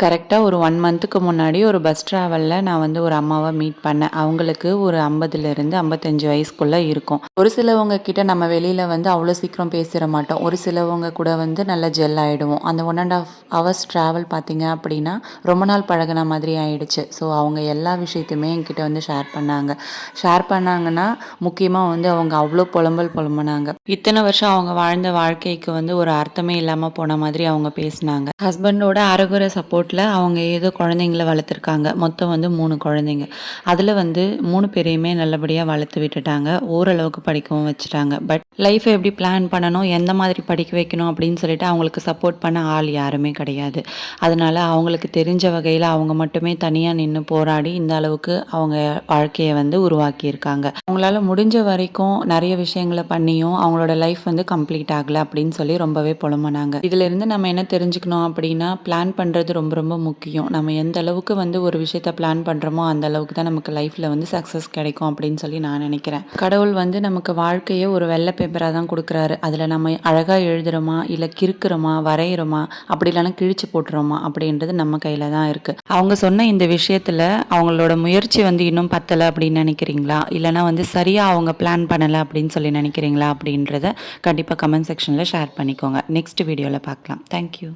கரெக்டாக ஒரு 1 மந்த்துக்கு முன்னாடி ஒரு பஸ் ட்ராவலில் நான் வந்து ஒரு அம்மாவை மீட் பண்ணேன். அவங்களுக்கு ஒரு 50லேருந்து 55 வயசுக்குள்ளே இருக்கும். ஒரு சிலவங்க கிட்ட நம்ம வெளியில் வந்து அவ்வளோ சீக்கிரம் பேசிட மாட்டோம். ஒரு சிலவங்க கூட வந்து நல்லா ஜெல் ஆகிடுவோம். அந்த 1½ ஹவர்ஸ் ட்ராவல் பார்த்தீங்க அப்படின்னா ரொம்ப நாள் பழகுன மாதிரி ஆயிடுச்சு. ஸோ அவங்க எல்லா விஷயத்தையுமே என்கிட்ட வந்து ஷேர் பண்ணாங்கன்னா முக்கியமாக வந்து அவங்க அவ்வளோ புலம்புனாங்க. இத்தனை வருஷம் அவங்க வாழ்ந்த வாழ்க்கைக்கு வந்து ஒரு அர்த்தமே இல்லாமல் போன மாதிரி அவங்க பேசினாங்க. ஹஸ்பண்டோட அரைகுறை சப்போர்ட்டில் அவங்க ஏதோ குழந்தைங்கள வளர்த்துருக்காங்க. மொத்தம் வந்து 3 குழந்தைங்க. அதில் வந்து 3 பேரையுமே நல்லபடியாக வளர்த்து விட்டுட்டாங்க. ஓரளவுக்கு படிக்கவும் வச்சுட்டாங்க. பட் லைஃப்பை எப்படி பிளான் பண்ணணும், எந்த மாதிரி படிக்க வைக்கணும் அப்படின்னு சொல்லிட்டு அவங்களுக்கு சப்போர்ட் பண்ண ஆள் யாருமே கிடையாது. அதனால அவங்களுக்கு தெரிஞ்ச வகையில் அவங்க மட்டுமே தனியாக நின்று போராடி இந்த அளவுக்கு அவங்க வாழ்க்கையை வந்து உருவாக்கியிருக்காங்க. அவங்களால முடிஞ்ச வரைக்கும் நிறைய விஷயங்களை பண்ணியும் அவங்களோட லைஃப் வந்து கம்ப்ளீட் ஆகலை அப்படின்னு சொல்லி ரொம்பவே புலம்புனாங்க. இதிலிருந்து நம்ம என்ன தெரிஞ்சுக்கணும் அப்படின்னா, பிளான் பண்ணுறது ரொம்ப ரொம்ப முக்கியம். நம்ம எந்த அளவுக்கு வந்து ஒரு விஷயத்த பிளான் பண்ணுறோமோ அந்த அளவுக்கு தான் நமக்கு லைஃப்பில் வந்து சக்ஸஸ் கிடைக்கும் அப்படின்னு சொல்லி நான் நினைக்கிறேன். கடவுள் வந்து நமக்கு வாழ்க்கையை ஒரு வெள்ளை பேப்பராக தான் கொடுக்குறாரு. அதில் நம்ம அழகாக எழுதுகிறோமா, இல்லை கிறுக்குறோமா, வரைகிறோமா, அப்படி இல்லைனா கிழிச்சு போட்டுறோமா அப்படின்றது நம்ம கையில் தான் இருக்குது. அவங்க சொன்ன இந்த விஷயத்தில் அவங்களோட முயற்சி வந்து இன்னும் பத்தலை அப்படின்னு நினைக்கிறீங்களா, இல்லைனா வந்து சரியாக அவங்க பிளான் பண்ணலை அப்படின்னு சொல்லி நினைக்கிறீங்களா அப்படின்றத கண்டிப்பாக கமெண்ட் செக்ஷனில் ஷேர் பண்ணிக்கோங்க. நெக்ஸ்ட் வீடியோவில் பார்க்கலாம். தேங்க்யூ.